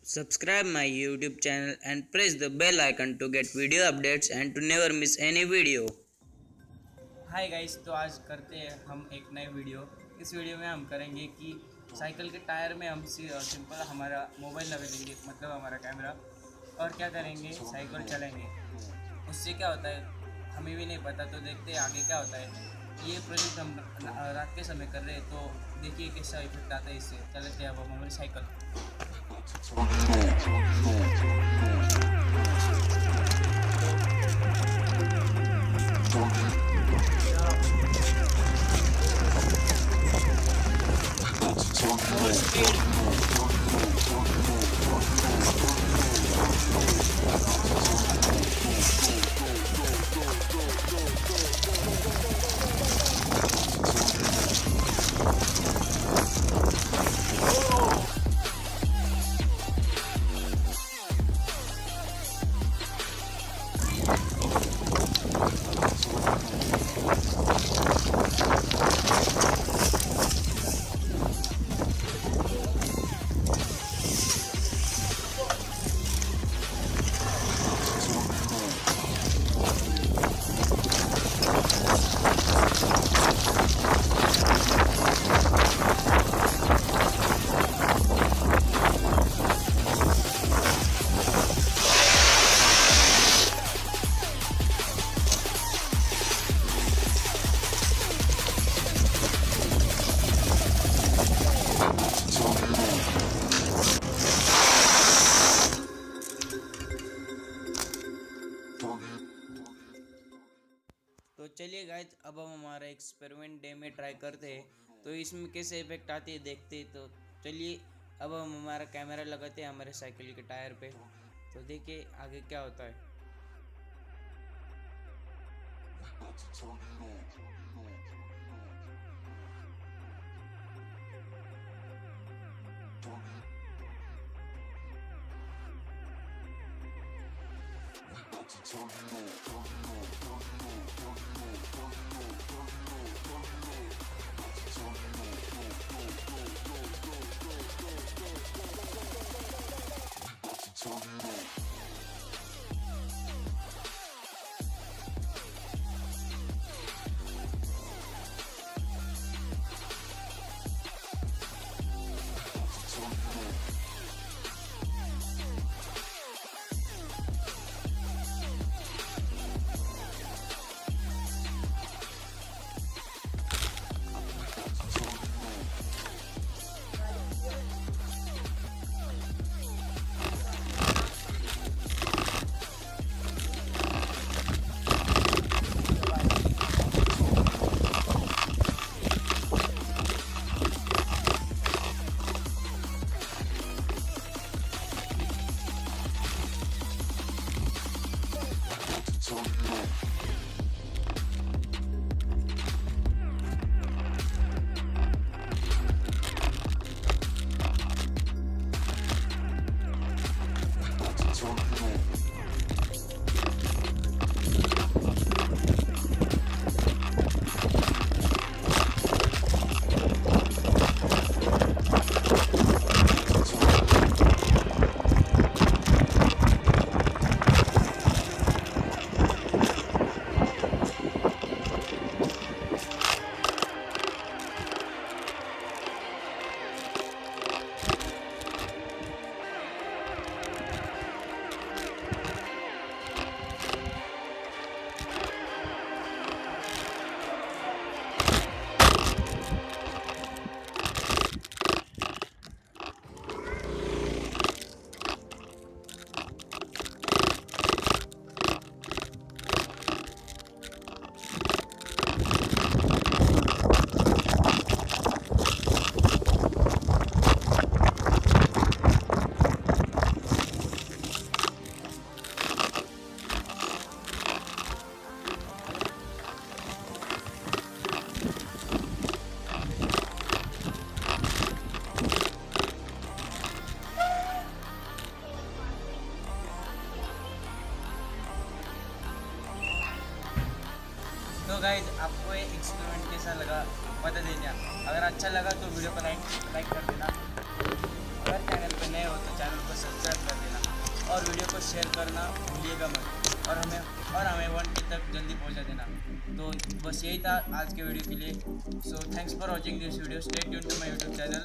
Subscribe my YouTube channel and press the bell icon to get video updates and to never miss any video. Hi guys, तो आज करते हैं हम एक नए वीडियो। इस वीडियो में हम करेंगे कि साइकिल के टायर में हम सिंपल हमारा मोबाइल लगा देंगे, मतलब हमारा कैमरा, और क्या करेंगे, साइकिल चलाएंगे। उससे क्या होता है हमें भी नहीं पता, तो देखते हैं आगे क्या होता है। ये प्रोजेक्ट हम रात के समय कर रहे हैं, तो देखिए कैसा इफेक्ट आता है इससे। चलते हैं अब हम हमारी साइकिल। तो चलिए गाइस, अब हम हमारा एक्सपेरिमेंट डे में ट्राई करते हैं, तो इसमें कैसे इफेक्ट आती है देखते हैं। तो चलिए अब हम हमारा कैमरा लगाते हैं हमारे साइकिल के टायर पे, तो देखिए आगे क्या होता है। तो गाइज, आपको ये एक्सपेरिमेंट कैसा लगा बता देना। अगर अच्छा लगा तो वीडियो को लाइक कर देना। अगर चैनल पर नए हो तो चैनल को सब्सक्राइब और वीडियो को शेयर करना भूलिएगा मत, और हमें 1K तक जल्दी पहुंचा देना। तो बस यही था आज के वीडियो के लिए। So thanks for watching this video, stay tune to my YouTube channel.